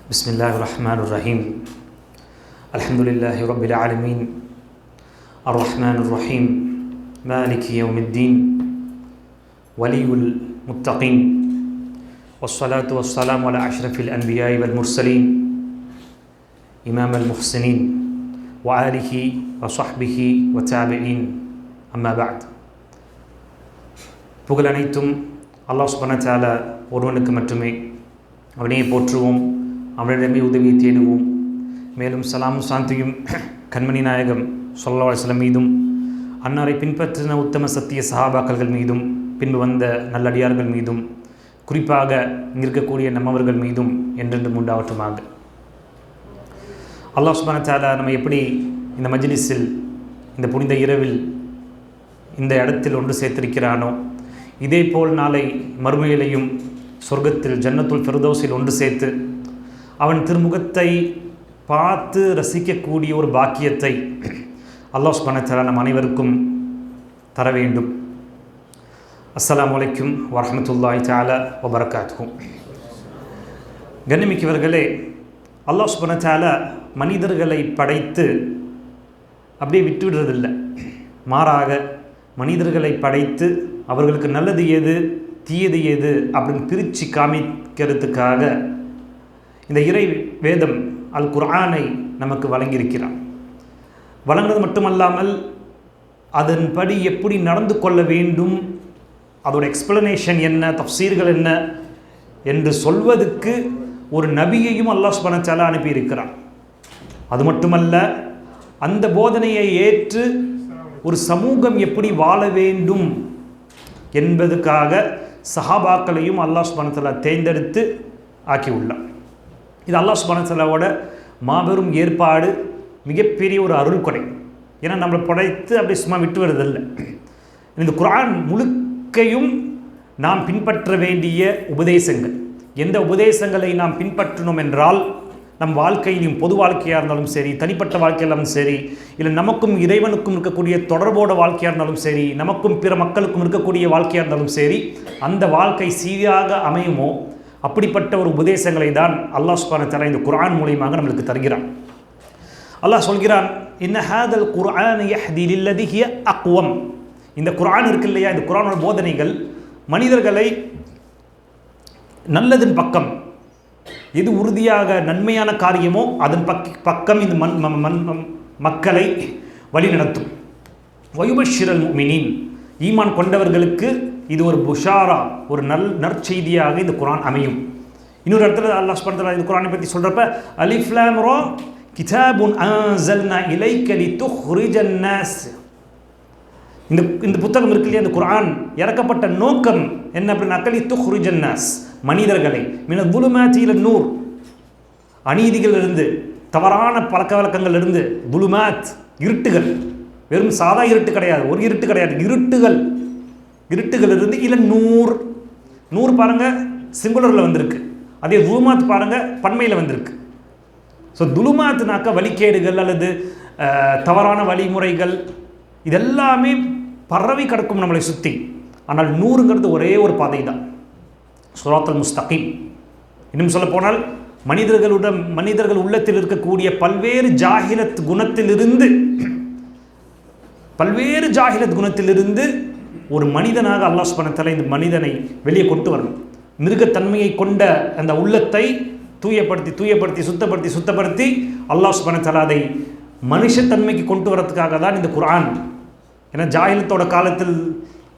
بسم الله الرحمن الرحيم الحمد لله رب العالمين الرحمن الرحيم مالك يوم الدين ولي المتقين والصلاة والسلام على أشرف الأنبياء والمرسلين إمام المحسنين وآله وصحبه وتابعين أما بعد புகழ் அனைத்தும் அல்லாஹ் சுப்ஹானஹு வ தஆலா ஒருவனுக்கு மட்டுமே. அவனையே போற்றுவோம், அவனிடமே உதவியை தேடுவோம். மேலும் சலாமும் சாந்தியும் கண்மணி நாயகம் ஸல்லல்லாஹு அலைஹி வஸல்லம் மீதும், அன்னாரை பின்பற்றின உத்தம சத்திய சஹாபாக்கள் மீதும், பின்பு வந்த நல்லடியார்கள் மீதும், குறிப்பாக இருக்கக்கூடிய நம்மவர்கள் மீதும் என்றென்றும் உண்டாவட்டுமாக. அல்லாஹ் சுப்ஹானஹு வ தஆலா நம்ம எப்படி இந்த மஜ்லிஸில், இந்த புனித இரவில் இந்த இடத்தில் ஒன்று சேர்த்திருக்கிறானோ, இதேபோல் நாளை மறுமையிலையும் சொர்க்கத்தில் ஜன்னத்துல் ஃபிர்தௌஸில் ஒன்று சேர்த்து அவன் திருமுகத்தை பார்த்து ரசிக்கக்கூடிய ஒரு பாக்கியத்தை அல்லாஹ் சுப்ஹானஹு வ தஆலா நம் அனைவருக்கும் தர வேண்டும். அஸ்ஸலாமு அலைக்கும் வரஹ்மத்துல்லாஹி தஆலா வ பரகாத்துஹு. கண்ணியமிக்கவர்களே, அல்லாஹ் சுப்ஹானஹு வ தஆலா மனிதர்களை படைத்து அப்படியே விட்டுவிடுறதில்லை. மாறாக மனிதர்களை படைத்து அவர்களுக்கு நல்லது எது தீயது எது அப்படின்னு பிரித்து காமிக்கிறதுக்காக இந்த இறை வேதம் அல் குர்ஆனை நமக்கு வழங்கியிருக்கிறான். வழங்கினது மட்டுமல்லாமல் அதன்படி எப்படி நடந்து கொள்ள வேண்டும், அதோட எக்ஸ்பிளனேஷன் என்ன, தஃப்சீர்கள் என்ன என்று சொல்வதற்கு ஒரு நபியையும் அல்லாஹ் சுப்ஹானஹு வ தஆலா அனுப்பியிருக்கிறான். அது மட்டுமல்ல, அந்த போதனையை ஏற்று ஒரு சமூகம் எப்படி வாழ வேண்டும் என்பதுக்காக சஹாபாக்களையும் அல்லாஹ் சுப்ஹானஹு வ தஆலா தேர்ந்தெடுத்து ஆக்கியுள்ளான். இது அல்லாஹ் சுப்ஹானஹு வ தஆலாவோட மாபெரும் ஏற்பாடு, மிகப்பெரிய ஒரு அருள் கொடை. ஏன்னா நம்மளை படைத்து அப்படி சும்மா விட்டு வருதில்லை. இந்த குர்ஆன் முழுக்கையும் நாம் பின்பற்ற வேண்டிய உபதேசங்கள். எந்த உபதேசங்களை நாம் பின்பற்றினோம் என்றால் நம் வாழ்க்கையிலும், பொது வாழ்க்கையாக இருந்தாலும் சரி, தனிப்பட்ட வாழ்க்கையாக இருந்தாலும் சரி, இல்லை நமக்கும் இறைவனுக்கும் இருக்கக்கூடிய தொடர்போட வாழ்க்கையாக இருந்தாலும் சரி, நமக்கும் பிற மக்களுக்கும் இருக்கக்கூடிய வாழ்க்கையாக இருந்தாலும் சரி, அந்த வாழ்க்கை சீராக அமையுமோ அப்படிப்பட்ட ஒரு உபதேசங்களை தான் அல்லாஹ் சுப்ஹானஹு வ தஆலா இந்த குர்ஆன் மூலமாக நம்மளுக்கு தருகிறான். அல்லாஹ் சொல்கிறான், இன்ன ஹாதல் குர்ஆன் யஹ்தி லில்லதி ஹிய அக்வம். இந்த குர்ஆன் இருக்கு இல்லையா, இந்த குர்ஆனோட போதனைகள் மனிதர்களை நல்லதின் பக்கம், எது உறுதியாக நன்மையான காரியமோ அதன் பக்கம் இந்த மக்களை வழி நடத்தும். வயுபஷ்ஷிரல் முஃமினீன், ஈமான் கொண்டவர்களுக்கு இது ஒரு புஷாரா, ஒரு நற்செய்தியாக இந்த குர்ஆன் அமையும். இன்னொரு இடத்துல அல்லாஹ் சுப்ஹானஹு வ தஆலா இந்த குர்ஆனை பற்றி சொல்கிறப்ப, அலிஃப் லாம் ரா கிதாபுன் அன்ஸல்னா இலைக்க லிதுக்ரிஜன் நாஸ். இந்த புத்தகம் இருக்கு இல்லையா, இந்த குர்ஆன் இறக்கப்பட்ட நோக்கம் என்ன அப்படின்னாக்க லிதுக்ரிஜன் நாஸ், மனிதர்களை மின துலுமாத்தி இல நூர், அநீதிகளிலிருந்து, தவறான பழக்க வழக்கங்களிலிருந்து, துலுமாத் இருட்டுகள், வெறும் சாதா இருட்டு கிடையாது, ஒரு இருட்டு கிடையாது, இருட்டுகளிலிருந்து இல நூர். நூறு பாருங்க சிங்குலரில் வந்திருக்கு, அதே துலுமாத் பாருங்க பன்மையில் வந்திருக்கு. ஸோ துலுமாத்துனாக்க வழிகேடுகள் அல்லது தவறான வழிமுறைகள் இதெல்லாமே பரவி கிடக்கும் நம்மளை சுற்றி. ஆனால் நூறுங்கிறது ஒரே ஒரு பாதை தான், ஸிராத்தல் முஸ்தகீம். இன்னும் சொல்ல போனால் மனிதர்கள் உள்ளத்தில் இருக்கக்கூடிய பல்வேறு ஜாஹிலத் குணத்திலிருந்து ஒரு மனிதனாக அல்லாஹ் சுப்ஹானஹு வ தஆலா இந்த மனிதனை வெளியே கொண்டு வரணும். மிருகத்தன்மையை கொண்ட அந்த உள்ளத்தை சுத்தப்படுத்தி அல்லாஹ் சுப்ஹானஹு வ தஆலா அதை மனுஷத்தன்மைக்கு கொண்டு வரதுக்காக தான் இந்த குர்ஆன். ஏன்னா ஜாஹிலத்தோட காலத்தில்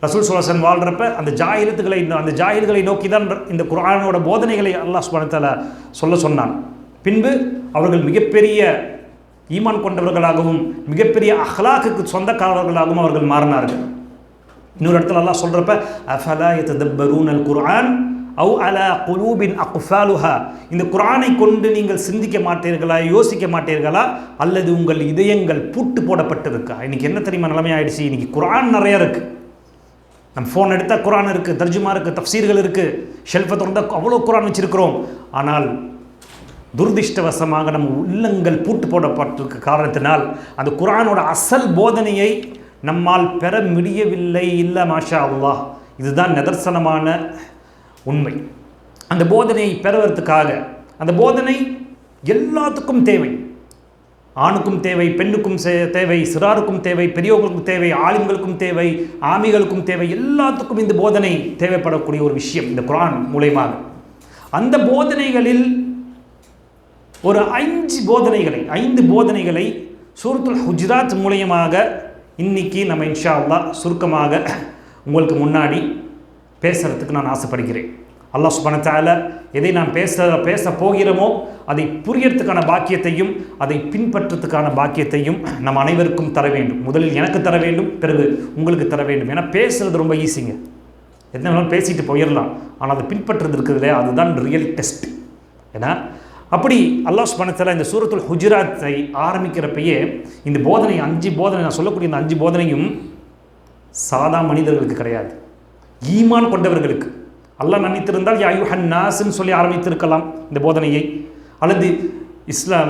ரசூல் ஸல்லல்லாஹு அலைஹி வஸல்லம் வாழ்கிறப்ப அந்த ஜாஹில்களை நோக்கி தான் இந்த குர்ஆனோட போதனைகளை அல்லாஹ் சுப்ஹானஹு வ தஆலா சொன்னான். பின்பு அவர்கள் மிகப்பெரிய ஈமான் கொண்டவர்களாகவும் மிகப்பெரிய அஹ்லாக்குக்கு சொந்தக்காரர்களாகவும் அவர்கள் மாறினார்கள். இன்னொரு இடத்துல அல்லாஹ் சொல்கிறப்ப, அஃபலா யததப்பரூனல் குர்ஆன் அவ் அலா குலூபின் அக்ஃபாலுஹா, இந்த குர்ஆனை கொண்டு நீங்கள் சிந்திக்க மாட்டீர்களா, யோசிக்க மாட்டீர்களா, அல்லது உங்கள் இதயங்கள் பூட்டு போடப்பட்டிருக்கா? இன்றைக்கி என்ன தெரியுமா நிலைமை ஆயிடுச்சு, இன்றைக்கி குர்ஆன் நிறையா இருக்குது. நம்ம ஃபோன் எடுத்தால் குர்ஆன் இருக்குது, தர்ஜுமா இருக்குது, தஃப்சீர்கள் இருக்குது, ஷெல்ஃபை திறந்தால் அவ்வளோ குர்ஆன் வச்சுருக்கிறோம். ஆனால் துரதிர்ஷ்டவசமாக நம்ம உள்ளங்கள் பூட்டு போடப்பட்டிருக்க காரணத்தினால் அந்த குர்ஆனோட அசல் போதனையை நம்மால் பெற முடியவில்லை. இல்லை மாஷா அல்லாஹ், இதுதான் நிதர்சனமான உண்மை. அந்த போதனையை பெறுவதற்காக அந்த போதனை எல்லாத்துக்கும் தேவை. ஆணுக்கும் தேவை, பெண்ணுக்கும் தேவை, சிறாருக்கும் தேவை, பெரியவர்களுக்கும் தேவை, ஆலிம்களுக்கும் தேவை, ஆமிகளுக்கும் தேவை, எல்லாத்துக்கும் இந்த போதனை தேவைப்படக்கூடிய ஒரு விஷயம் இந்த குர்ஆன் மூலமாக. அந்த போதனைகளில் ஒரு 5 போதனைகளை சூரத்துல் ஹுஜராத் மூலமாக இன்னைக்கு நம்ம இன்ஷா அல்லாஹ் சுருக்கமாக உங்களுக்கு முன்னாடி பேசுறதுக்கு நான் ஆசைப்படுகிறேன். அல்லாஹ் சுப்ஹானஹு வ தஆலா எதை நாம் பேச போகிறோமோ அதை புரியறதுக்கான பாக்கியத்தையும் அதை பின்பற்றத்துக்கான பாக்கியத்தையும் நம் அனைவருக்கும் தர வேண்டும். முதலில் எனக்கு தர வேண்டும், பிறகு உங்களுக்கு தர வேண்டும். ஏன்னா பேசுறது ரொம்ப ஈஸிங்க, எத்தனை வேணாலும் பேசிட்டு போயிடலாம். ஆனால் அதை பின்பற்றுறது இருக்குதுல்ல, அதுதான் ரியல் டெஸ்ட். ஏன்னா அப்படி அல்லாஹ் சுப்ஹானஹு வ தஆலா இந்த சூரத்துல் ஹுஜராத்தை ஆரம்பிக்கிறப்பயே இந்த போதனை 5 போதனை நான் சொல்லக்கூடிய இந்த 5 போதனையும் சாதா மனிதர்களுக்கு கிடையாது, ஈமான் கொண்டவர்களுக்கு. அல்லாஹ் நினைத்திருந்தால் யா அய்யுஹன் நாஸ்ன்னு சொல்லி ஆரம்பித்திருக்கலாம் இந்த போதனையை, அல்லது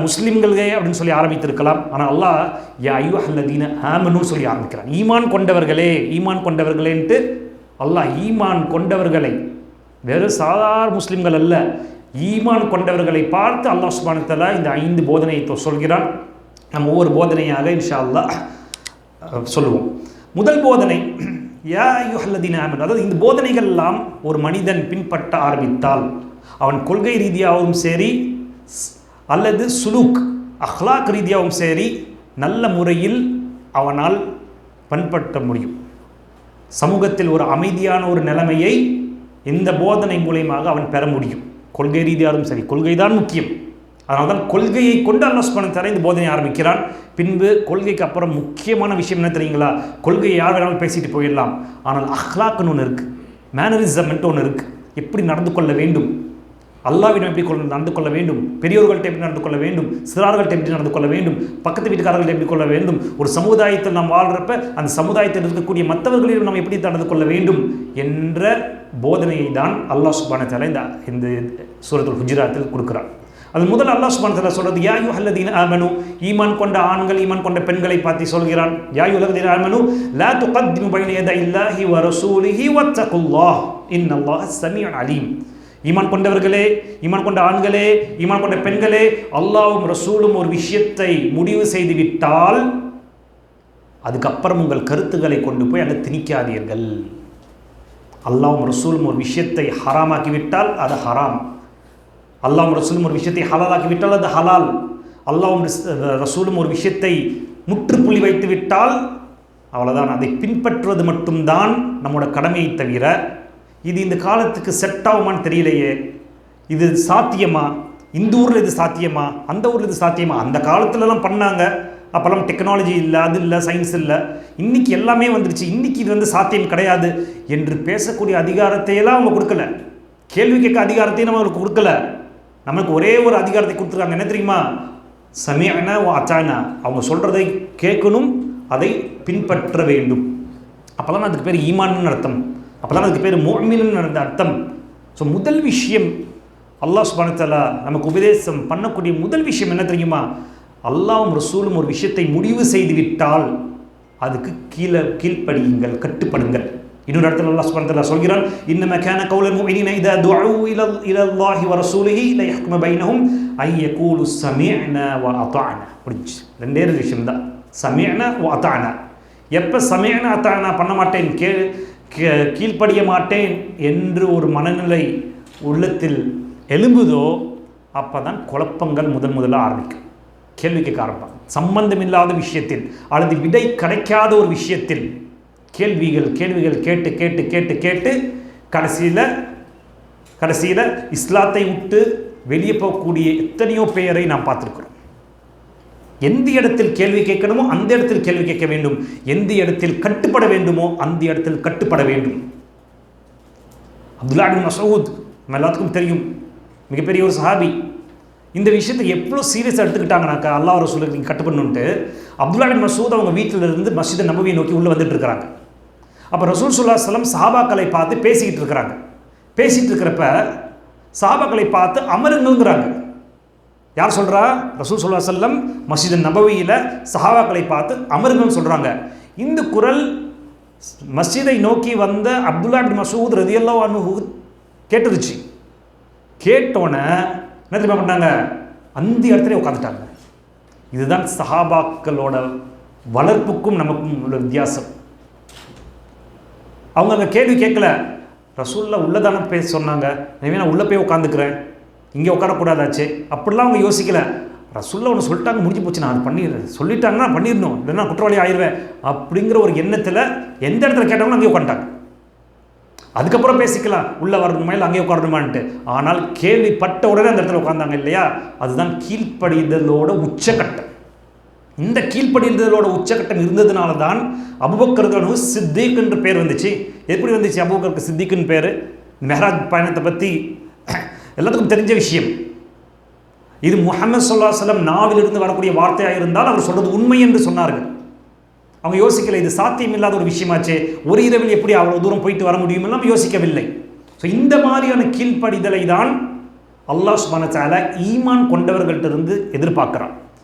முஸ்லிம்களே அப்படின்னு சொல்லி ஆரம்பித்திருக்கலாம். ஆனால் அல்லாஹ் யா அய்யுஹல்லதீன ஆமனு சொல்லி ஆரம்பிக்கிறான். ஈமான் கொண்டவர்களேன்ட்டு அல்லாஹ் ஈமான் கொண்டவர்களை, வேறு சாதாரண முஸ்லிம்கள் அல்ல, ஈமான் கொண்டவர்களை பார்த்து அல்லாஹ் சுப்ஹானஹு வ தஆலா இந்த 5 போதனையை சொல்கிறான். நம்ம ஒவ்வொரு போதனையாக இன்ஷா அல்லாஹ் சொல்லுவோம். முதல் போதனை யா அய்யுஹல்லதீன ஆமனு. அதாவது இந்த போதனைகள் எல்லாம் ஒரு மனிதன் பின்பற்ற ஆரம்பித்தால் அவன் கொள்கை ரீதியாகவும் சரி அல்லது சுலூக் அஹ்லாக் ரீதியாகவும் சரி நல்ல முறையில் அவனால் பின்பற்ற முடியும். சமூகத்தில் ஒரு அமைதியான ஒரு நிலைமையை இந்த போதனை மூலமாக அவன் பெற முடியும். கொள்கை ரீதியாகவும் சரி, கொள்கை தான் முக்கியம். அதனால தான் கொள்கையை கொண்டு அல்லாஹ் சுப்ஹானஹு வ தஆலா இந்த போதனை ஆரம்பிக்கிறான். பின்பு கொள்கைக்கு அப்புறம் முக்கியமான விஷயம் என்ன தெரியுங்களா? கொள்கையை யார் வேணாலும் பேசிட்டு போயிடலாம், ஆனால் அஹ்லாக்னு ஒன்று இருக்குது, மேனரிசம்ன்ட்டு ஒன்று இருக்குது. எப்படி நடந்து கொள்ள வேண்டும், அல்லாஹ்விடம் எப்படி நடந்து கொள்ள வேண்டும், பெரியோர்கள்ட்ட எப்படி நடந்து கொள்ள வேண்டும், சிறார்கள்ட்ட எப்படி நடந்து கொள்ள வேண்டும், பக்கத்து வீட்டுக்காரர்கள் எப்படி கொள்ள வேண்டும், ஒரு சமுதாயத்தில் நாம் வாழ்கிறப்ப அந்த சமுதாயத்தில் இருக்கக்கூடிய மற்றவர்களிடம் நாம் எப்படி நடந்து கொள்ள வேண்டும் என்ற போதனையை தான் அல்லாஹ் சுப்ஹானஹு வ தஆலா இந்த சூரத்துல் ஹுஜராத்தில் கொடுக்குறான். அது முதல் அல்லாஹ் சுப்ஹானஹு வ தஆலா சொல்றது யா அய்யுஹல்லதீன ஆமனு, ஈமான் கொண்ட ஆண்கள் ஈமான் கொண்ட பெண்களை பார்த்து சொல்கிறான். யா அய்யுஹல்லதீன ஆமனு லா துகத்திமு பைன யதையில்லாஹி வ ரசூலிஹி வத்தகுல்லாஹ் இன்னல்லாஹ ஸமீஉன் அலீம். ஈமான் கொண்டவர்களே, ஈமான் கொண்ட ஆண்களே, ஈமான் கொண்ட பெண்களே, அல்லாஹ்வும் ரசூலும் ஒரு விஷயத்தை முடிவு செய்து விட்டால் அதுக்கப்புறம் உங்கள் கருத்துக்களை கொண்டு போய் அங்கே திணிக்காதீர்கள். அல்லாஹ்வும் ரசூலும் ஒரு விஷயத்தை ஹராமாக்கி விட்டால் அது ஹராம், அல்லாஹ்வும் ரசூலும் ஒரு விஷயத்தை ஹலாலாக்கி விட்டால் அது ஹலால், அல்லாஹ்வும் ரசூலும் ஒரு விஷயத்தை முற்றுப்புள்ளி வைத்து விட்டால் அவ்வளோதான். அதை பின்பற்றுவது மட்டும்தான் நம்மளோட கடமையை தவிர இது இந்த காலத்துக்கு செட் ஆகுமான்னு தெரியலையே, இது சாத்தியமா, இந்த ஊரில் இது சாத்தியமா, அந்த ஊரில் இது சாத்தியமா, அந்த காலத்துலலாம் பண்ணாங்க, அப்போல்லாம் டெக்னாலஜி இல்லை, அது இல்லை, சயின்ஸ் இல்லை, இன்றைக்கி எல்லாமே வந்துடுச்சு, இன்றைக்கி இது வந்து சாத்தியம் கிடையாது என்று பேசக்கூடிய அதிகாரத்தையெல்லாம் அவங்க கொடுக்கல, கேள்வி கேட்க அதிகாரத்தையும் நம்ம அவங்களுக்கு கொடுக்கல. நமக்கு ஒரே ஒரு அதிகாரத்தை கொடுத்துருக்காங்க, என்ன தெரியுமா? சமீஅனா வ அத்தானா. அவங்க சொல்கிறதை கேட்கணும், அதை பின்பற்ற வேண்டும். அப்போல்லாம் அதுக்கு பேர் ஈமான்னு அர்த்தம், அப்போதான் அதுக்கு பேர் முஃமினுன்னு அர்த்தம். ஸோ முதல் விஷயம் அல்லாஹ் சுப்ஹானஹு வ தஆலா நமக்கு உபதேசம் பண்ணக்கூடிய முதல் விஷயம் என்ன தெரியுமா? அல்லாஹ்வும் ரசூலும் ஒரு விஷயத்தை முடிவு செய்து விட்டால் அதுக்கு கீழ்ப்படியுங்கள், கட்டுப்படுங்கள். இன்னொரு இடத்துல அல்லாஹ் சுப்ஹானஹு வ தஆலா சொல்கிறான், இன்னமா கான கௌலல் முஃமினீன இதா துஉ இலல்லாஹி வ ரசூலிஹி ல யஹ்கும பைனஹும் ஐ யகூலு ஸமீஅனா வ அதாஅனா. புரிஞ்சு? ரெண்டே விஷயம் தான், ஸமீஅனா வ அதாஅனா. எப்போ ஸமீஅனா அதாஅனா பண்ண மாட்டேன், கீழ்ப்படிய மாட்டேன் என்று ஒரு மனநிலை உள்ளத்தில் எழும்புதோ அப்போ தான் குழப்பங்கள் முதலாக ஆரம்பிக்கும். கேள்வி கேட்க ஆரம்பிப்பாங்க. சம்பந்தமில்லாத விஷயத்தில் அல்லது விடை கிடைக்காத ஒரு விஷயத்தில் கேள்விகள் கேட்டு கேட்டு கேட்டு கேட்டு கடைசியில் இஸ்லாத்தை விட்டு வெளியே போகக்கூடிய எத்தனையோ பேரை நாம் பார்த்துருக்கிறோம். எந்த இடத்தில் கேள்வி கேட்கணுமோ அந்த இடத்தில் கேள்வி கேட்க வேண்டும், எந்த இடத்தில் கட்டுப்பட வேண்டுமோ அந்த இடத்தில் கட்டுப்பட வேண்டும். அப்துல்லா பின் மஸ்ஊத் நம்ம எல்லாத்துக்கும் தெரியும், மிகப்பெரிய ஒரு சஹாபி. இந்த விஷயத்தை எவ்வளோ சீரியஸாக எடுத்துக்கிட்டாங்கனாக்கா அல்லாஹ் ரசூலுக்கு நீங்கள் கட்டுப்படணுன்ட்டு அப்துல்லா பின் மஸ்ஊத் அவங்க வீட்டில் இருந்து மஸ்ஜித் நபவியை நோக்கி உள்ளே வந்துட்டு இருக்கிறாங்க. அப்போ ரசூல் ஸல்லல்லாஹு அலைஹி வஸல்லம் சஹாபாக்களை பார்த்து பேசிக்கிட்டு இருக்கிறாங்க. பேசிகிட்டு இருக்கிறப்ப சஹாபாக்களை பார்த்து அமருங்கிறாங்க. யார் சொல்கிறா? ரசூல் ஸல்லல்லாஹு அலைஹி வஸல்லம் மஸ்ஜித் நபவியில் சஹாபாக்களை பார்த்து அமருங்கன்னு சொல்கிறாங்க. இந்த குரல் மஸ்ஜிதை நோக்கி வந்த அப்துல்லா பின் மஸ்ஊத் ரலியல்லாஹு அன்ஹு கேட்டுருச்சு. கேட்டோன்னே என்ன தெரியுமா பண்ணாங்க? அந்த இடத்துல உட்காந்துட்டாங்க. இதுதான் சஹாபாக்களோட வளர்ப்புக்கும் நமக்கும் உள்ள வித்தியாசம். அவங்க அங்கே கேள்வி கேட்கல, ரசூல்லா உள்ளதானே பேச சொன்னாங்க, எனவே நான் உள்ளே போய் உட்காந்துக்கிறேன், இங்கே உட்காரக்கூடாதாச்சு அப்படிலாம் அவங்க யோசிக்கல. ரசூல்லா ஒன்று சொல்லிட்டாங்க, முடிஞ்சு போச்சு, நான் அது பண்ணிடுறேன், சொல்லிட்டாங்கன்னா பண்ணிடணும், இல்லைன்னா குற்றவாளி ஆயிடுவேன் அப்படிங்கிற ஒரு எண்ணத்தில் எந்த இடத்துல கேட்டாலும் அங்கேயே உட்காந்துட்டாங்க. அதுக்கப்புறம் பேசிக்கலாம் உள்ளே வரணுமா இல்லை அங்கேயே உட்காரணுமான்ட்டு. ஆனால் கேள்விப்பட்ட உடனே அந்த இடத்துல உட்காந்தாங்க இல்லையா, அதுதான் கீழ்ப்படிதலோட உச்சக்கட்டம். இந்த கீழ்ப்படிதலோட உச்சக்கட்டம் இருந்ததுனால தான் அபூபக்கருக்கு சித்திக் என்று பேர் வந்துச்சு. எப்படி வந்துச்சு அபூபக்கருக்கு சித்திக்குன்னு பேர்? மெஹராஜ் பயணத்தை பற்றி எல்லாத்துக்கும் தெரிஞ்ச விஷயம். இது முஹம்மது ஸல்லல்லாஹு அலைஹி வஸல்லம் நாவிலிருந்து வரக்கூடிய வார்த்தையாக இருந்தால் அவர் சொல்றது உண்மை என்று சொன்னார்கள். அவங்க யோசிக்கலை, இது சாத்தியம் இல்லாத ஒரு விஷயமாச்சே, ஒரு இரவில் எப்படி அவ்வளோ தூரம் போயிட்டு வர முடியும் எல்லாம் யோசிக்கவில்லை. ஸோ இந்த மாதிரியான கீழ்ப்படிதலை தான் அல்லாஹ் சுப்ஹானஹு வ தஆலா ஈமான் கொண்டவர்கள்ட்டிருந்து எதிர்பார்க்கிறான்.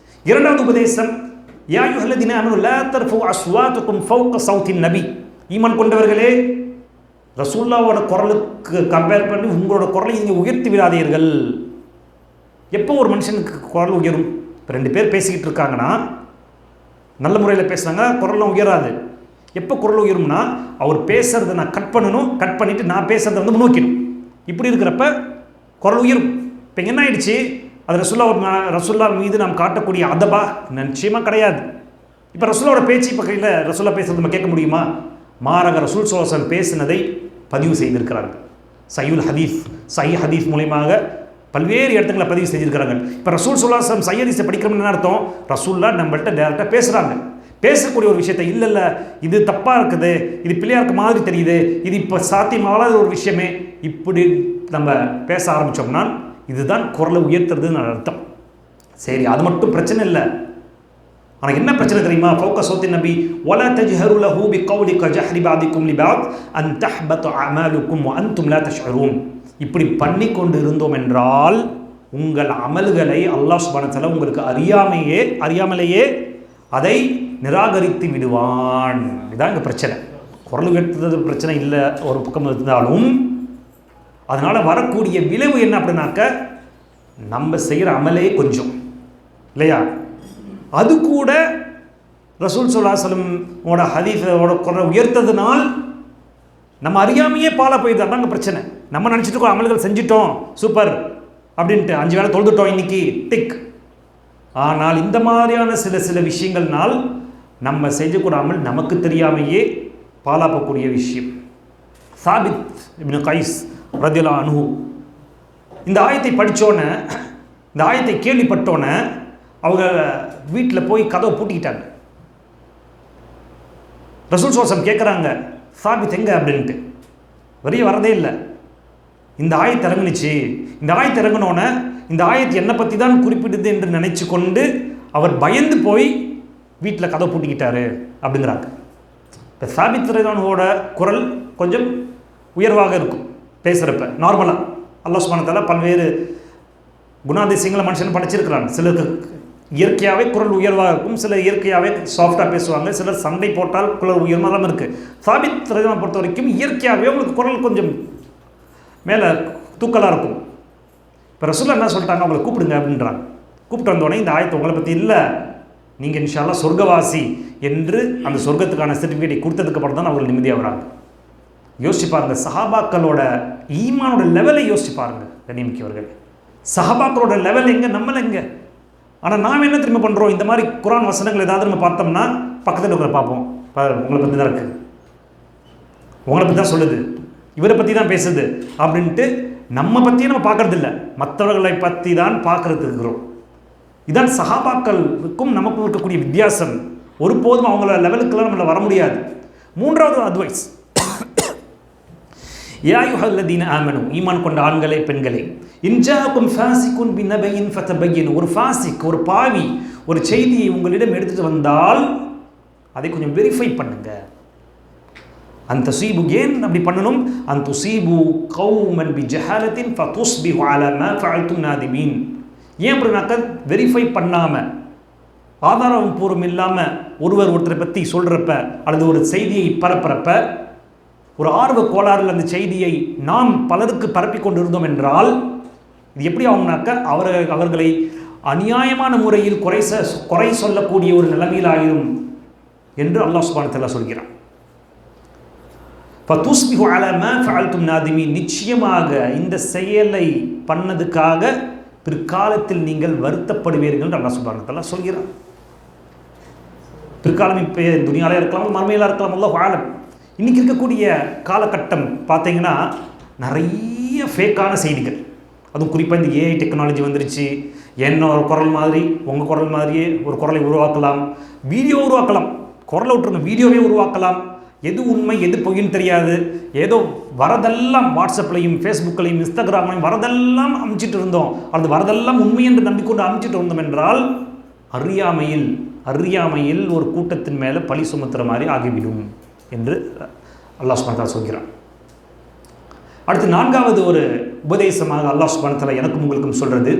இரண்டாவது உபதேசம், யா அய்யுஹல்லதீன ஆமனூ லா தர்ஃபூ அஸ்வாத்துக்கும் ஃபௌக ஸௌத்தின் நபி. ஈமான் கொண்டவர்களே, ரசூலுல்லாவோட குரலுக்கு கம்பேர் பண்ணி உங்களோட குரலை நீங்கள் உயர்த்தி விடாதீர்கள். எப்போ ஒரு மனுஷனுக்கு குரல் உயரும்? இப்போ 2 பேர் பேசிக்கிட்டு இருக்காங்கன்னா, நல்ல முறையில் பேசுனாங்க, குரல்லாம் உயராது. எப்போ குரல் உயரும்னா, அவர் பேசுறதை நான் கட் பண்ணணும், கட் பண்ணிவிட்டு நான் பேசுறதை வந்து முன்னோக்கணும். இப்படி இருக்கிறப்ப குரல் உயரும். இப்போ என்ன ஆயிடுச்சு, அது ரசூல்லா மீது நாம் காட்டக்கூடிய அதபா நிச்சயமாக கிடையாது. இப்போ ரசூல்லாவோட பேச்சு இப்போ கையில் ரசூல்லா பேசுறது நம்ம கேட்க முடியுமா? மாரக ரசூல் ஸல்லல்லாஹு அலைஹி வஸல்லம் பேசினதை பதிவு செய்திருக்கிறார்கள். சஹீஹ் ஹதீஸ் மூலமாக பல்வேறு இடத்துல பதிவு செஞ்சிருக்கிறாங்க. இப்போ ரசூல் ஸல்லல்லாஹு அலைஹி வஸல்லம் சஹீஹ் ஹதீஸை படிக்கிறோம்னு அர்த்தம், ரசூல்லா நம்மள்கிட்ட டேரெக்டாக பேசுகிறாங்க. பேசக்கூடிய ஒரு விஷயத்தை இல்லை இது தப்பாக இருக்குது, இது பிள்ளையா இருக்க மாதிரி தெரியுது, இது இப்போ சாத்தியமாகாத ஒரு விஷயமே, இப்படி நம்ம பேச ஆரம்பித்தோம்னா இதுதான் குரலை உயர்த்துறதுன்னு அர்த்தம். சரி, அது மட்டும் பிரச்சனை இல்லை. ஆனால் என்ன பிரச்சனை தெரியுமா? ஃபௌக ஸௌத்தின் நபி வலா தஜ்ஹரு லஹு பிகௌலிக ஜஹ்ரி பஅதிக்கும் லிபஅத் அன் தஹ்பத அமாலுக்கும் வ அன்தும் லா தஷ்உரூன். இப்படி பண்ணி கொண்டு இருந்தோம் என்றால் உங்கள் அமல்களை அல்லாஹ் சுப்ஹானஹு வ தஆலா உங்களுக்கு அறியாமலேயே அதை நிராகரித்து விடுவான். இதுதான் இங்கே பிரச்சனை. குரல் உயர்த்துறது பிரச்சனை இல்லை ஒரு பக்கம் இருந்தாலும், அதனால் வரக்கூடிய விளைவு என்ன அப்படின்னாக்க, நம்ம செய்கிற அமலே கொஞ்சம் இல்லையா, அது கூட ரசூல் ஸல்லல்லாஹு அலைஹி வஸல்லம் ஹதீஸோட குரல் உயர்த்ததுனால் நம்ம அறியாமையே பாலா போயிடுது. அங்கே பிரச்சனை. நம்ம நினச்சிட்டு இருக்கோம் அமல்கள் செஞ்சிட்டோம் சூப்பர் அப்படின்ட்டு, 5 வேளை தொழுதுட்டோம் இன்னைக்கு டிக். ஆனால் இந்த மாதிரியான சில விஷயங்கள்னால் நம்ம செய்யக்கூடிய அமல் நமக்கு தெரியாமையே பாலாப்பக்கூடிய விஷயம். சாபித் இப்னு கைஸ் ரதியல்லாஹு அன்ஹு இந்த ஆயத்தை படித்தோன்னே, இந்த ஆயத்தை கேள்விப்பட்டோன்னே அவங்க வீட்டில் போய் கதவை பூட்டிக்கிட்டாங்க. ரசூல் ஸல்லல்லாஹு அலைஹி வஸல்லம் கேட்குறாங்க, சாபித் எங்க அப்படின்ட்டு. வெளியே வரதே இல்லை. இந்த ஆயத்து இறங்குனுச்சு. இந்த ஆயத்து இறங்கினோன்னே இந்த ஆயத்து என்னை பற்றி தான் குறிப்பிடுது என்று நினச்சி கொண்டு அவர் பயந்து போய் வீட்டில் கதவை பூட்டிக்கிட்டாரு அப்படிங்கிறாங்க. இப்போ சாபித் ரலியல்லாஹு குரல் கொஞ்சம் உயர்வாக இருக்கும் பேசுகிறப்ப. நார்மலாக அல்லாஹ் சுப்ஹானஹு வ தஆலா பல்வேறு குணாதிசயங்களை மனுஷன் படைச்சிருக்கிறாங்க. சிலருக்கு இயற்கையாகவே குரல் உயர்வாக இருக்கும், சிலர் இயற்கையாகவே சாஃப்டாக பேசுவாங்க, சிலர் சண்டை போட்டால் குரல் உயர்வாக இருக்குது. சாபித் ரலியல்லாஹு பொறுத்த வரைக்கும் இயற்கையாகவே உங்களுக்கு குரல் கொஞ்சம் மேலே தூக்கலாக இருக்கும். இப்போ ரசூலுல்லாஹ் என்ன சொல்லிட்டாங்க, அவங்களை கூப்பிடுங்க அப்படின்றாங்க. கூப்பிட்டு வந்தோடனே இந்த ஆயத்தை உங்களை பற்றி இல்லை, நீங்கள் இன்ஷா அல்லாஹ் சொர்க்கவாசி என்று அந்த சொர்க்கத்துக்கான சர்டிஃபிகேட்டை கொடுத்ததுக்கு அப்புறம் தான் அவர்கள் நிம்மதியாக வராங்க. யோசிச்சு பாருங்கள், சஹாபாக்களோட ஈமானோட லெவலை யோசிச்சு பாருங்கள் கண்ணியமிக்கவர்கள். சஹாபாக்களோட லெவல் எங்கே, நம்மள எங்கே? ஆனால் நாம் என்ன திரும்ப பண்ணுறோம், இந்த மாதிரி குர்ஆன் வசனங்கள் ஏதாவது நம்ம பார்த்தோம்னா பக்கத்தில் இருக்கிற பார்ப்போம், உங்களை பற்றி தான் இருக்குது, உங்களை பற்றி தான் சொல்லுது, இவரை பற்றி தான் பேசுது அப்படின்ட்டு நம்ம பற்றியும் நம்ம பார்க்கறது இல்லை, மற்றவர்களை பற்றி தான் பார்க்கறது இருக்கிறோம். இதுதான் சஹாபாக்களுக்கும் நமக்கும் இருக்கக்கூடிய வித்தியாசம். ஒருபோதும் அவங்களோட லெவலுக்கெல்லாம் நம்மள வர முடியாது. மூன்றாவது அட்வைஸ், யா அய்யுஹல்லதீன ஆமனு, ஈமான் கொண்ட ஆண்களே பெண்களே, இன்ஜாக்கும் ஃபாசிகுன் பினபையின் ஃபதபையின், ஒரு ஃபாசிக் ஒரு பாவி ஒரு செய்தியை உங்களிடம் எடுத்துகிட்டு வந்தால் அதை கொஞ்சம் வெரிஃபை பண்ணுங்க. அந்த துஸீபு, ஏன் அப்படி பண்ணணும்? அந்த துஸீபு கௌமன் பி ஜஹாலத்தின் ஃபதுஸ்பிஹு அலா மா ஃபஅல்தும் நாதிமீன். ஏன் அப்படின்னாக்க, வெரிஃபை பண்ணாமல் ஆதாரம் பூர்வம் இல்லாமல் ஒருத்தரை பற்றி சொல்கிறப்ப அல்லது ஒரு செய்தியை பரப்புறப்ப ஒரு ஆர்வ கோளாறில் அந்த செய்தியை நாம் பலருக்கு பரப்பி கொண்டு இருந்தோம் என்றால் இது எப்படி ஆகும்னாக்கா அவர்களை அநியாயமான முறையில் குறை சொல்லக்கூடிய ஒரு நிலைமையில் ஆயிரும் என்று அல்லாஹ் சுப்ஹானஹு வ தஆலா சொல்கிறான். ஃபதுஸ்பிஹு அலா மா ஃபஅல்தும் நாதிமீன், நிச்சயமாக இந்த செயலை பண்ணதுக்காக பிற்காலத்தில் நீங்கள் வருத்தப்படுவீர்கள் என்று அல்லாஹ் சுப்ஹானஹு வ தஆலா சொல்கிறான். பிற்காலம் இப்போ துனியாவில் இருக்கலாம், மறுமையில் இருக்கலாம், அல்லாஹ் ஆலம். இன்றைக்கி இருக்கக்கூடிய காலகட்டம் பார்த்தீங்கன்னா நிறைய ஃபேக்கான செய்திகள், அதுவும் குறிப்பாக இந்த ஏஐ டெக்னாலஜி வந்துருச்சு. என்ன ஒரு குரல் மாதிரி உங்கள் குரல் மாதிரியே ஒரு குரலை உருவாக்கலாம், வீடியோ உருவாக்கலாம், குரலை விட்டுருங்க வீடியோவே உருவாக்கலாம். எது உண்மை எது பொய்ன்னு தெரியாது. ஏதோ வரதெல்லாம் வாட்ஸ்அப்லையும் ஃபேஸ்புக்லையும் இன்ஸ்டாகிராம்லையும் வரதெல்லாம் அமைச்சிட்டு இருந்தோம், அது வரதெல்லாம் உண்மை என்று நம்பிக்கொண்டு அமைச்சிட்டு இருந்தோம் என்றால் அறியாமையில் ஒரு கூட்டத்தின் மேலே பழி சுமத்துற மாதிரி ஆகிவிடும் என்று அல்லாஹ் சுப்ஹானஹு வ தஆலா சொல்கிறான். அடுத்து நான்காவது ஒரு உபதேசமாக அல்லாஹ் சுப்ஹானஹு வ தஆலா எனக்கும் உங்களுக்கும் சொல்கிறது,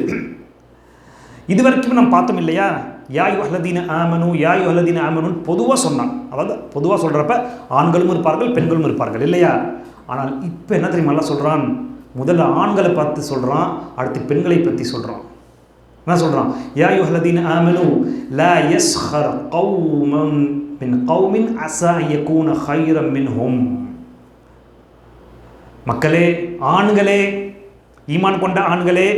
இதுவரைக்கும் நம்ம பார்த்தோம் இல்லையா, யா அய்யுஹல்லதீன ஆமனு பொதுவாக சொன்னான். அதாவது பொதுவாக சொல்கிறப்ப ஆண்களும் இருப்பார்கள் பெண்களும் இருப்பார்கள் இல்லையா. ஆனால் இப்போ என்ன தெரியுமா அல்லாஹ் சொல்கிறான், முதல்ல ஆண்களை பார்த்து சொல்கிறான், அடுத்து பெண்களை பற்றி சொல்கிறான். என்ன சொல்கிறான், யா அய்யுஹல்லதீன ஆமனு லா யஸ்ஹர் கௌமுன் மின் கௌமின் அஸா யகூன கைரம் மின்ஹும். மக்களே, ஆண்களே, ஈமான் கொண்ட ஆண்களே,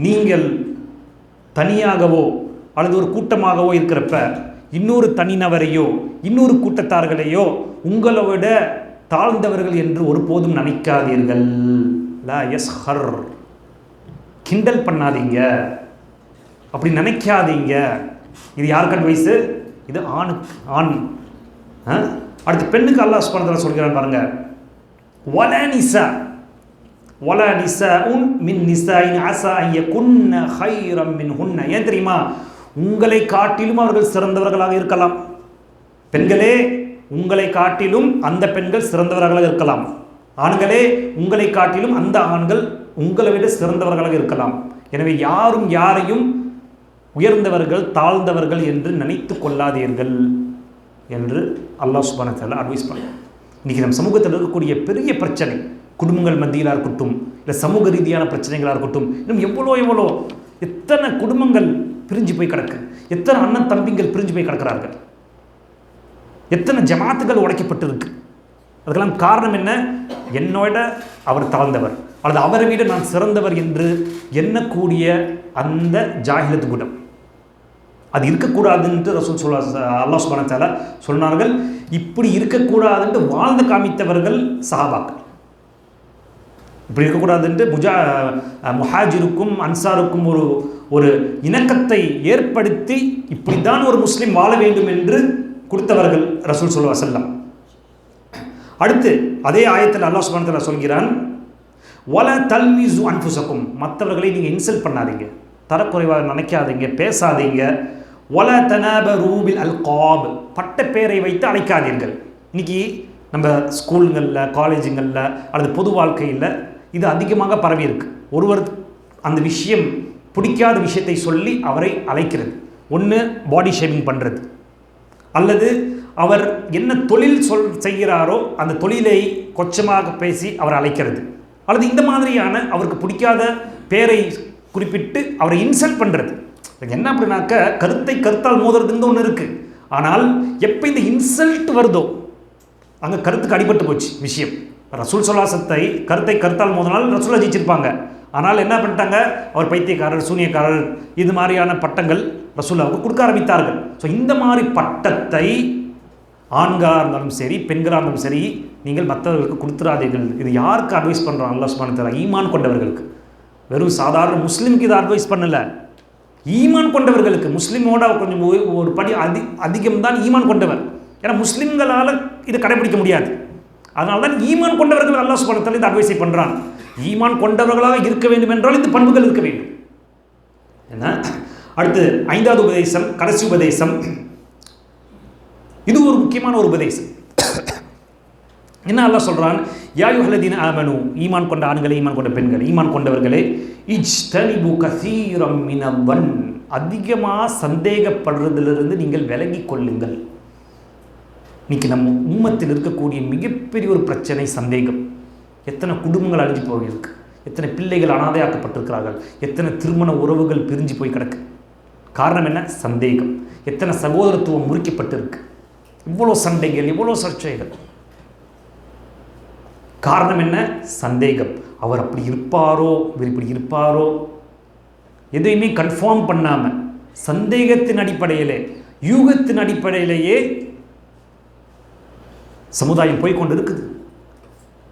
நீங்கள் தனியாகவோ அல்லது ஒரு கூட்டமாகவோ இருக்கிறப்ப இன்னொரு தனிநபரையோ இன்னொரு கூட்டத்தார்களையோ உங்களை விட தாழ்ந்தவர்கள் என்று ஒருபோதும் நினைக்காதீர்கள். லா யஸ்ஹர், கிண்டல் பண்ணாதீங்க, அப்படி நினைக்காதீங்க. இது யாருக்கு அட்வைஸு? இது ஆண். அடுத்து பெண்ணுக்கு அல்லாஹ் சுப்ஹானஹு வ தஆலா சொல்கிறான் பாருங்க, வலா நிசாஉன் மின் நிசாஇன் அஸா அன் யகுன்ன கைரம் மின்ஹுன்ன. ஏன் தெரியுமா, உங்களை காட்டிலும் அவர்கள் சிறந்தவர்களாக இருக்கலாம். பெண்களே, உங்களை காட்டிலும் அந்த பெண்கள் சிறந்தவர்களாக இருக்கலாம். ஆண்களே, உங்களை காட்டிலும் அந்த ஆண்கள் உங்களை விட சிறந்தவர்களாக இருக்கலாம். எனவே யாரும் யாரையும் உயர்ந்தவர்கள் தாழ்ந்தவர்கள் என்று நினைத்து கொள்ளாதீர்கள் என்று அல்லாஹ் சுப்ஹானஹு வ தஆலா அட்வைஸ் பண்ணுறான். இன்றைக்கி நம் சமூகத்தில் இருக்கக்கூடிய பெரிய பிரச்சனை, குடும்பங்கள் மத்தியிலாக இருக்கட்டும், இல்லை சமூக ரீதியான பிரச்சனைகளாக இருக்கட்டும், இன்னும் எவ்வளோ எத்தனை குடும்பங்கள் பிரிஞ்சு போய் கிடக்கு, எத்தனை அண்ணன் தம்பிங்கள் பிரிஞ்சு போய் கிடக்கிறார்கள், எத்தனை ஜமாத்துகள் உடைக்கப்பட்டிருக்கு. அதுக்கெல்லாம் காரணம் என்ன? என்னோட அவர் தாழ்ந்தவர் அல்லது அவரை விட நான் சிறந்தவர் என்று எண்ணக்கூடிய அந்த ஜாஹிலத்து குணம், அது இருக்கக்கூடாதுன்ட்டு ரசூல் அல்லாஹ் சுப்ஹானஹு வ தஆலா சொன்னார்கள். இப்படி இருக்கக்கூடாதுன்ட்டு வாழ்ந்து காமித்தவர்கள் சஹாபாக்கள். இப்படி இருக்கக்கூடாதுன்ட்டு முஹாஜிருக்கும் அன்சாருக்கும் ஒரு இணக்கத்தை ஏற்படுத்தி இப்படித்தான் ஒரு முஸ்லீம் வாழ வேண்டும் என்று கொடுத்தவர்கள் ரசூல் ஸல்லல்லாஹு அலைஹி வஸல்லம். அடுத்து அதே ஆயத்தில் அல்லாஹ் சுப்ஹானஹு வ தஆலா சொல்கிறான், வல தல்மிசு அன்ஃபுஸக்கும், மற்றவர்களை நீங்கள் இன்சல்ட் பண்ணாதீங்க, தரக்குறைவாக நினைக்காதீங்க, பேசாதீங்க. வல தனாபரு பில் அல்காப், பட்ட பேரை வைத்து அழைக்காதீர்கள். இன்றைக்கி நம்ம ஸ்கூலுங்களில் காலேஜுங்களில் அல்லது பொது வாழ்க்கையில் இது அதிகமாக பரவி இருக்கு. ஒருவர் அந்த விஷயம் பிடிக்காத விஷயத்தை சொல்லி அவரை அழைக்கிறது. ஒன்று பாடி ஷேமிங் பண்ணுறது, அல்லது அவர் என்ன தொழில் செய்கிறாரோ அந்த தொழிலை கொச்சமாக பேசி அவர் அழைக்கிறது, அல்லது இந்த மாதிரியான அவருக்கு பிடிக்காத பேரை குறிப்பிட்டு அவரை இன்சல்ட் பண்ணுறது. என்ன அப்படின்னாக்க கருத்தால் மோதுறதுன்னு ஒன்று இருக்குது. ஆனால் எப்போ இந்த இன்சல்ட் வருதோ அங்கே கருத்துக்கு அடிபட்டு போச்சு விஷயம். ரசூல் சொல்லாசத்தை கருத்தால் மோதினால் ரசூலை ஜெயிச்சிருப்பாங்க. ஆனால் என்ன பண்ணிட்டாங்க, அவர் பைத்தியக்காரர், சூனியக்காரர், இது மாதிரியான பட்டங்கள் ரசூலாவுக்கு கொடுக்க ஆரம்பித்தார்கள். ஸோ இந்த மாதிரி பட்டத்தை ஆண்களாக இருந்தாலும் சரி பெண்களாக இருந்தாலும் சரி நீங்கள் மற்றவர்களுக்கு கொடுத்துடாதீர்கள். இது யாருக்கு அட்வைஸ் பண்ணுறாங்க அல்லாஹ் சுப்ஹானஹு வ தஆலா? ஈமான் கொண்டவர்களுக்கு. வெறும் சாதாரண முஸ்லீமுக்கு இதை அட்வைஸ் பண்ணலை, ஈமான் கொண்டவர்களுக்கு. முஸ்லீமோட கொஞ்சம் ஒரு படி அதிகம்தான் ஈமான் கொண்டவர். ஏன்னா முஸ்லீம்களால் இது கடைபிடிக்க முடியாது. அதனால தான் ஈமான் கொண்டவர்கள் அல்லாஹ் சுப்ஹானஹு வ தஆலா இந்த அட்வைஸை பண்ணுறான். ஈமான் கொண்டவர்களாக இருக்க வேண்டும் என்றால் இந்த பண்புகள் இருக்க வேண்டும். என்ன அடுத்து ஐந்தாவது உபதேசம், கடைசி உபதேசம், இது ஒரு முக்கியமான ஒரு உபதேசம். என்ன அல்லாஹ் சொல்கிறான், யா அய்யுஹல்லதீன ஆமனு, ஈமான் கொண்ட ஆண்களே, ஈமான் கொண்ட பெண்களே, ஈமான் கொண்டவர்களே, இஜ்தனிபு கஸீரம் மினவன், அதிகமாக சந்தேகப்படுறதிலிருந்து நீங்கள் விலகி கொள்ளுங்கள். இன்னைக்கு நம்ம உம்மத்தில் இருக்கக்கூடிய மிகப்பெரிய ஒரு பிரச்சனை சந்தேகம். எத்தனை குடும்பங்கள் அழிஞ்சு போயிருக்கு, எத்தனை பிள்ளைகள் அனாதையாக்கப்பட்டிருக்கிறார்கள், எத்தனை திருமண உறவுகள் பிரிஞ்சு போய் கிடக்கு. காரணம் என்ன? சந்தேகம். எத்தனை சகோதரத்துவம் முறிக்கப்பட்டிருக்கு, இவ்வளோ சண்டைகள், இவ்வளோ சர்ச்சைகள். காரணம் என்ன? சந்தேகம். அவர் அப்படி இருப்பாரோ, இவர் இப்படி இருப்பாரோ, எதையுமே கன்ஃபார்ம் பண்ணாமல் சந்தேகத்தின் அடிப்படையிலே, யூகத்தின் அடிப்படையிலேயே சமுதாயம் போய்கொண்டு இருக்குது.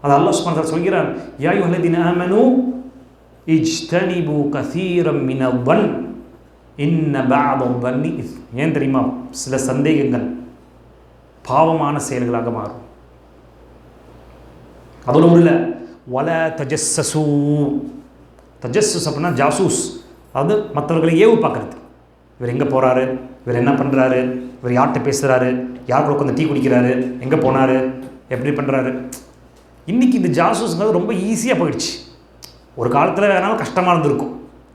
அது அல்லாஹ் சுப்ஹானஹு வ தஆலா சொல்கிறார், யா அய்யுஹல்லதீன ஆமனூ இஜ்தனிபு கஸீரம் மினல்-வன் இன்ன பஅத-ல்-வன்னி இஸ்ம். ஏன் தெரியுமா? சில சந்தேகங்கள் பாவமான செயல்களாக மாறும். அதோட உள்ள வல தஜஸ்ஸஸூ. தஜஸ்ஸஸ் அப்படின்னா ஜாசூஸ், அது மற்றவர்களை ஏவு பார்க்குறது. இவர் எங்கே போகிறாரு, இவர் என்ன பண்ணுறாரு, இவர் யார்கிட்ட பேசுகிறாரு, யார் கூட உட்காந்து டீ குடிக்கிறாரு, எங்கே போனார், எப்படி பண்ணுறாரு. இன்றைக்கி இந்த ஜாசூஸ்ங்கிறது ரொம்ப ஈஸியாக போயிடுச்சு. ஒரு காலத்தில் வேணாலும் கஷ்டமாக இருந்திருக்கும்,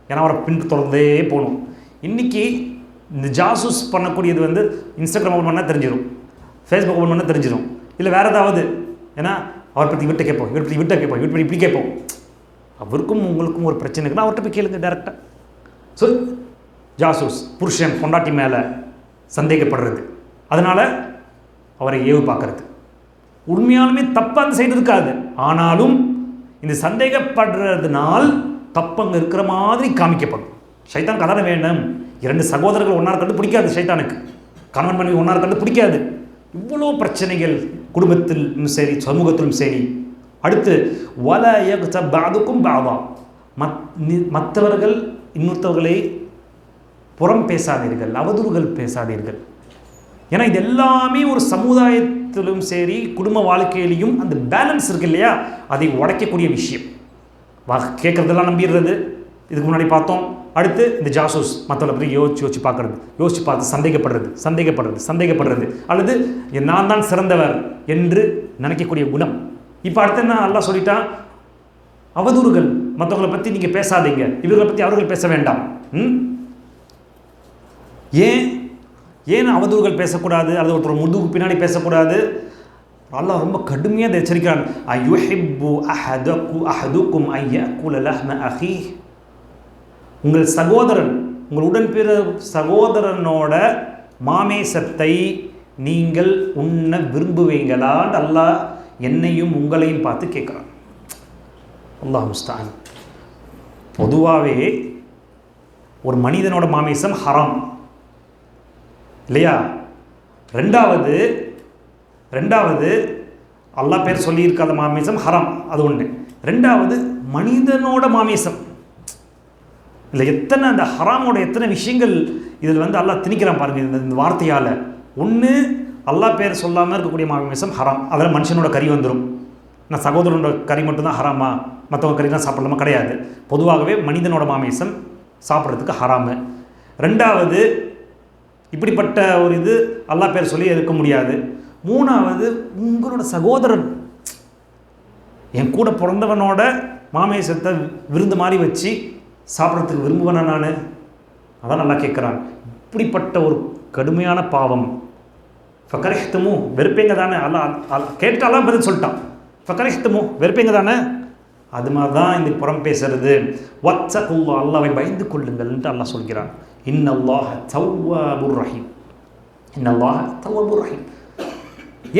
ஏன்னா அவரை பின்தொடர்ந்தே போகணும். இன்றைக்கி இந்த ஜாசூஸ் பண்ணக்கூடியது வந்து இன்ஸ்டாகிராம் ஓப்பன் பண்ணால் தெரிஞ்சிடும், ஃபேஸ்புக் ஓப்பன் பண்ணால் தெரிஞ்சிடும், இல்லை வேறு ஏதாவது. ஏன்னா அவரை பற்றி விட்ட கேட்போம், இவர் பற்றி விட்ட கேட்போம், இவர் பற்றி இப்படி கேட்போம். அவருக்கும் உங்களுக்கும் ஒரு பிரச்சனை இருக்குன்னா அவர்கிட்ட போய் கேளுங்க டேரெக்டாக. ஸோ ஜாசூஸ் புருஷன் பொண்டாட்டி மேலே சந்தேகப்படுறது, அதனால் அவரை ஏவு பார்க்கறது. உண்மையாலுமே தப்பு அந்த சைடு இருக்காது, ஆனாலும் இந்த சந்தேகப்படுறதுனால் தப்பு அங்கே இருக்கிற மாதிரி காமிக்கப்படும். ஷைத்தான் கலர வேண்டும். 2 சகோதரர்கள் ஒன்றா இருக்கிறது பிடிக்காது ஷைத்தானுக்கு, கணவன் மனைவி ஒன்றா இருக்கிறது பிடிக்காது. இவ்வளோ பிரச்சனைகள் குடும்பத்திலும் சரி, சமூகத்திலும் சரி. அடுத்து வல யக்தப் பஅதுக்கும் பஅதா. மற்றவர்கள் இன்னொருத்தவர்களை புறம் பேசாதீர்கள், அவதூறுகள் பேசாதீர்கள். ஏன்னா இது எல்லாமே ஒரு சமுதாயத்திலும் சரி, குடும்ப வாழ்க்கையிலையும் அந்த பேலன்ஸ் இருக்கு இல்லையா, அதை உடைக்கக்கூடிய விஷயம். கேட்குறதெல்லாம் நம்பிடுறது, இதுக்கு முன்னாடி பார்த்தோம். அடுத்து இந்த ஜாசூஸ் மற்றவங்களை பற்றி யோசிச்சு பார்க்குறது, யோசிச்சு பார்த்து சந்தேகப்படுறது, அல்லது நான் தான் சிறந்தவர் என்று நினைக்கக்கூடிய குணம். இப்போ அடுத்து என்ன அல்லாஹ் சொல்லிட்டான், அவதூறுகள், மற்றவங்களை பற்றி நீங்கள் பேசாதீங்க, இவர்களை பற்றி அவர்கள் பேச வேண்டாம். ஏன் அவதூறுகள் பேசக்கூடாது, அல்லது ஒருத்தர் முதுகு பின்னாடி பேசக்கூடாது? அல்லாஹ் ரொம்ப கடுமையாக அதை எச்சரிக்கிறான். அயுஹிப்பு அஹதுக்கும் அன் யஅகுல லஹ்ம அஹீஹ். உங்கள் சகோதரன், உங்கள் உடன்பிற சகோதரனோட மாமேசத்தை நீங்கள் உண்ண விரும்புவீங்களான்னு அல்லாஹ் என்னையும் உங்களையும் பார்த்து கேட்குறான். அல்லாஹ் முஸ்தஆன். பொதுவாகவே ஒரு மனிதனோட மாமேசம் ஹராம் இல்லையா? ரெண்டாவது அல்லாஹ் பேர் சொல்லியிருக்காத மாமேசம் ஹராம், அது ஒன்று. ரெண்டாவது மனிதனோட மாமேசம் இல்லை, எத்தனை அந்த ஹராமோட எத்தனை விஷயங்கள் இதில் வந்து அல்லாஹ் திணிக்கிறான் பாருங்கள் இந்த வார்த்தையால். ஒன்று, அல்லாஹ் பேர் சொல்லாமல் இருக்கக்கூடிய மாமிசம் ஹராம், அதில் மனுஷனோட கறி வந்துடும். நான் சகோதரனோட கறி மட்டும்தான் ஹராமா, மற்றவங்க கறிலாம் சாப்பிடலாமா? கிடையாது. பொதுவாகவே மனிதனோட மாமிசம் சாப்பிட்றதுக்கு ஹராமு. ரெண்டாவது, இப்படிப்பட்ட ஒரு இது அல்லாஹ் பேர் சொல்லி இருக்க முடியாது. மூணாவது, உங்களோட சகோதரன், என் கூட பிறந்தவனோட மாமேசத்தை விருந்து மாதிரி வச்சு சாப்பிட்றதுக்கு விரும்புவேனா நான்? அதான் நல்லா கேட்குறான். இப்படிப்பட்ட ஒரு கடுமையான பாவம். ஃபக்கரிஹ்துமு, வெறுப்பேங்க தானே? அல்லா கேட்டாலாம் பதில் சொல்லிட்டான். ஃபக்கரிஹ்துமு, வெறுப்பேங்க தானே? அது மாதிரி தான் இந்த புறம் பேசுறது. வத்தகுல்லா, அல்லாஹ்வை பயந்து கொள்ளுங்கள்ன்ட்டு அல்லாஹ் சொல்கிறான். இன்னல்லாஹ தவ்வாபுர் ரஹீம். இன்னல்லாஹ தவ்வாபுர் ரஹீம்.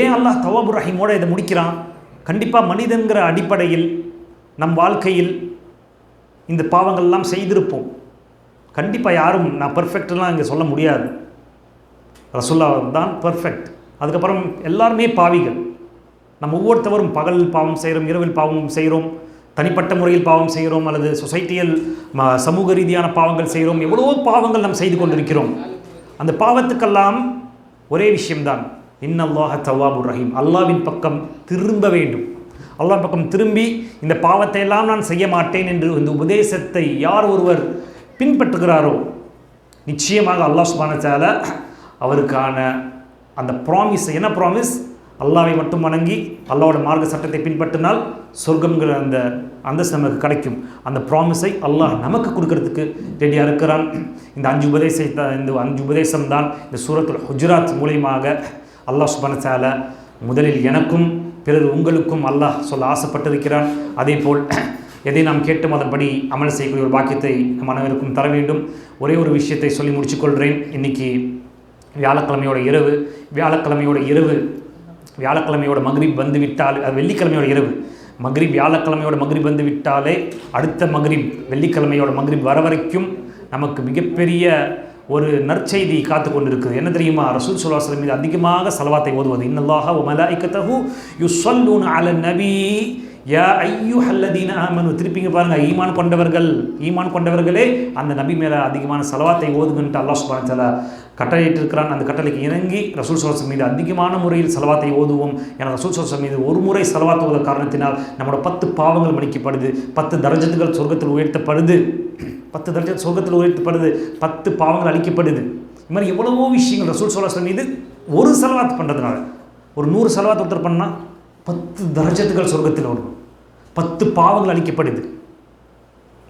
ஏன் அல்லாஹ் தவ்வாபுர் ரஹீமோட இதை முடிக்கிறான்? கண்டிப்பாக மனிதன்கிற அடிப்படையில் நம் வாழ்க்கையில் இந்த பாவங்கள்லாம் செய்திருப்போம். கண்டிப்பாக யாரும் நான் பர்ஃபெக்ட்லாம் இங்கே சொல்ல முடியாது. ரசூலுல்லாஹ் தான் பர்ஃபெக்ட். அதுக்கப்புறம் எல்லாருமே பாவிகள். நம்ம ஒவ்வொருத்தவரும் பகல் பாவம் செய்கிறோம், இரவில் பாவம் செய்கிறோம், தனிப்பட்ட முறையில் பாவம் செய்கிறோம், அல்லது சொசைட்டியில் சமூக ரீதியான பாவங்கள் செய்கிறோம். எவ்வளோ பாவங்கள் நாம் செய்து கொண்டிருக்கிறோம். அந்த பாவத்துக்கெல்லாம் ஒரே விஷயம்தான், இன்னல்லாஹ தவ்வாபுர் ரஹீம். அல்லாஹ்வின் பக்கம் திரும்ப வேண்டும். அல்லாஹ் பக்கம் திரும்பி இந்த பாவத்தை எல்லாம் நான் செய்ய மாட்டேன் என்று இந்த உபதேசத்தை யார் ஒருவர் பின்பற்றுகிறாரோ, நிச்சயமாக அல்லாஹ் சுப்ஹானஹு வ தஆலா அவருக்கான அந்த ப்ராமிஸ், என்ன ப்ராமிஸ்? அல்லாஹ்வை மட்டும் வணங்கி அல்லாஹ்வோட மார்க்க சட்டத்தை பின்பற்றினால் சொர்க்கம்ங்கிற அந்த அந்தஸ்து நமக்கு கிடைக்கும். அந்த ப்ராமிஸை அல்லாஹ் நமக்கு கொடுக்கறதுக்கு ரெடியாக இருக்கிறான். இந்த 5 உபதேசம் தான் இந்த சூரத்துல் ஹுஜராத் மூலமாக அல்லாஹ் சுப்ஹானஹு வ தஆலா முதலில் எனக்கும் பிறகு உங்களுக்கும் அல்லாஹ் சொல்ல ஆசைப்பட்டிருக்கிறான். அதே போல் எதை நாம் கேட்டும் அதன்படி அமல் செய்யக்கூடிய ஒரு பாக்கியத்தை நம் அனைவருக்கும் தர வேண்டும். ஒரே ஒரு விஷயத்தை சொல்லி முடிச்சுக்கொள்கிறேன். இன்றைக்கி வியாழக்கிழமையோட இரவு வியாழக்கிழமையோட மக்ரிப் வந்து விட்டால், அது வெள்ளிக்கிழமையோட இரவு மக்ரிப், வியாழக்கிழமையோட மக்ரிப் வந்து விட்டாலே அடுத்த மக்ரிப் வெள்ளிக்கிழமையோட மக்ரிப் வர வரைக்கும் நமக்கு மிகப்பெரிய ஒரு நற்செய்தி காத்து கொண்டு இருக்குது. என்ன தெரியுமா? ரசூல் ஸல்லல்லாஹு அலைஹி வஸல்லம் மீது அதிகமாக ஸலவாத்தை ஓதுவது. இன்னல்லாஹ வ மலாயிகத்தஹு யுஸல்லூன அலன் நபி யா அய்யுஹல்லதீன ஆமனு. திருப்பிங்க பாருங்கள், ஈமான் கொண்டவர்களே அந்த நபி மேலே அதிகமான ஸலவாத்தை ஓதுங்கன்ட்டு அல்லாஹ் சுப்ஹானஹு வ தஆலா கட்டளையிட்டு இருக்கிறான். அந்த கட்டளைக்கு இறங்கி ரசூல் ஸல்லல்லாஹு அலைஹி வஸல்லம் மீது அதிகமான முறையில் ஸலவாத்தை ஓதுவோம். ஏன்னா ரசூல் ஸல்லல்லாஹு அலைஹி வஸல்லம் மீது ஒரு முறை ஸலவாத் ஓத காரணத்தினால் நம்மளோட 10 பாவங்கள் மன்னிக்கப்படுது, 10 தரஜத்துகள் சொர்க்கத்தில் உயர்த்தப்படுது, 10 தரஜத் சொர்க்கத்தில் உயர்த்தப்படுது, 10 பாவங்கள் அளிக்கப்படுது. இது மாதிரி எவ்வளவோ விஷயங்கள் ரசூல் ஸல்லல்லாஹு அலைஹி வஸல்லம் மீது ஒரு ஸலவாத் பண்ணுறதுனால, ஒரு 100 ஸலவாத் ஒருத்தர் பண்ணால் 10 தரஜத்துகள் சொர்க்கத்தில் வரும், 10 பாவங்கள் அளிக்கப்படுது,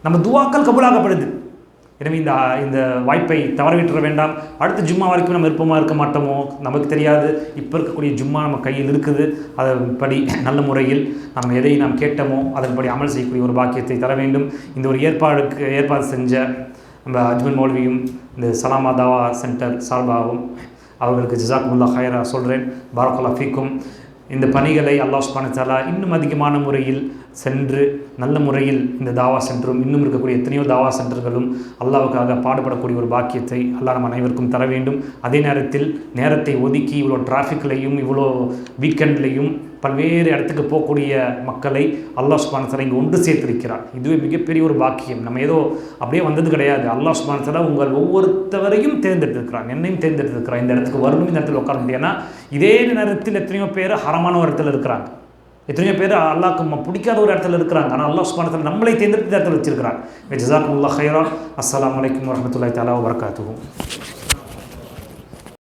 நம்ம துவாக்கள் கபூலாகப்படுது. எனவே இந்த வாய்ப்பை தவறவிட்டுற வேண்டாம். அடுத்த ஜும்மா வரைக்கும் நம்ம விருப்பமாக இருக்க மாட்டோமோ நமக்கு தெரியாது. இப்போ இருக்கக்கூடிய ஜும்மா நம்ம கையில் இருக்குது. அதன்படி நல்ல முறையில் நம்ம எதை நாம் கேட்டோமோ அதன்படி அமல் செய்யக்கூடிய ஒரு பாக்கியத்தை தர வேண்டும். இந்த ஒரு ஏற்பாடு செஞ்ச நம்ம அஜ்மல் மௌலவியும் இந்த சலாமா தாவா சென்டர் சார்பாகவும் அவர்களுக்கு ஜஸாக்குமுல்லாஹ் ஹைரா சொல்கிறேன். பாரக்கல்லாஹ் ஃபீக்கும். இந்த பணிகளை அல்லாஹ் சுப்ஹானஹு வ தஆலா இன்னும் அதிகமான முறையில் சென்று நல்ல முறையில் இந்த தாவா சென்டரும் இன்னும் இருக்கக்கூடிய எத்தனையோ தாவா சென்டர்களும் அல்லாஹ்வுக்காக பாடுபடக்கூடிய ஒரு பாக்கியத்தை அல்லாஹ் நம்ம அனைவருக்கும் தர வேண்டும். அதே நேரத்தில் நேரத்தை ஒதுக்கி இவ்வளோ டிராஃபிக்லையும் இவ்வளோ வீக்கெண்ட்லையும் பல்வேறு இடத்துக்கு போகக்கூடிய மக்களை அல்லாஹ் சுப்ஹானஹு வ தஆலா இங்கே ஒன்று சேர்த்திருக்கிறார். இதுவே மிகப்பெரிய ஒரு பாக்கியம். நம்ம ஏதோ அப்படியே வந்தது கிடையாது. அல்லாஹ் சுப்ஹானஹு வ தஆலா உங்கள் ஒவ்வொருத்தவரையும் தேர்ந்தெடுத்திருக்கிறான், என்னையும் தேர்ந்தெடுத்திருக்கிறான். இந்த இடத்துக்கு வரணும், இந்த இடத்துல உட்கார முடியும்னா இதே நேரத்தில் எத்தனையோ பேர் ஹரமான ஒரு இடத்துல இருக்கிறாங்க, எத்தனையோ பேர் அல்லாஹ்க்கு பிடிக்காத ஒரு இடத்துல இருக்கிறாங்க. ஆனால் அல்லாஹ் சுப்ஹானஹு வ தஆலா நம்மளை தேர்ந்தெடுத்த இடத்துல வச்சிருக்கிறான். ஜஸாக்குமுல்லாஹ் ஹைரா. அஸ்ஸலாமு அலைக்கும் வரஹ்மத்துல்லாஹி தஆலா வபரகாத்துஹு.